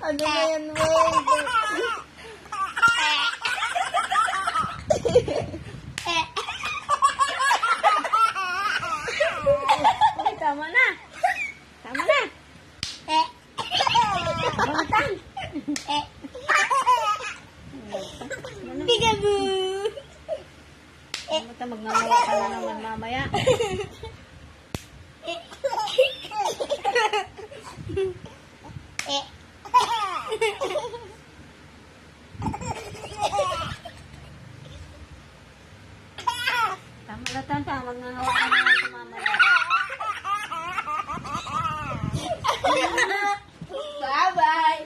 Ano na yan, Wade? Okay, tama na. Tama na. Bangtan. Peekaboo! Bangtan, magnanawa ka na naman mamaya. Tama na, tanta. Magnanawa ka na naman mamaya. Bye-bye!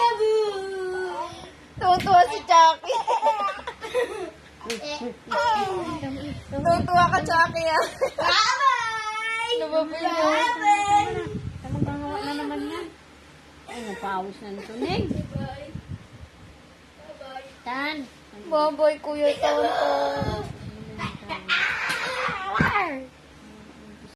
Peekaboo! Tuwa si Chucky. Tuwa ka, Chucky, ah. Bye-bye! Lumabay mo. Bye-bye! Magnanawa na naman yan. Ay, napawis na nito, Ning. Tan. Bye-bye, Kuya Tonto.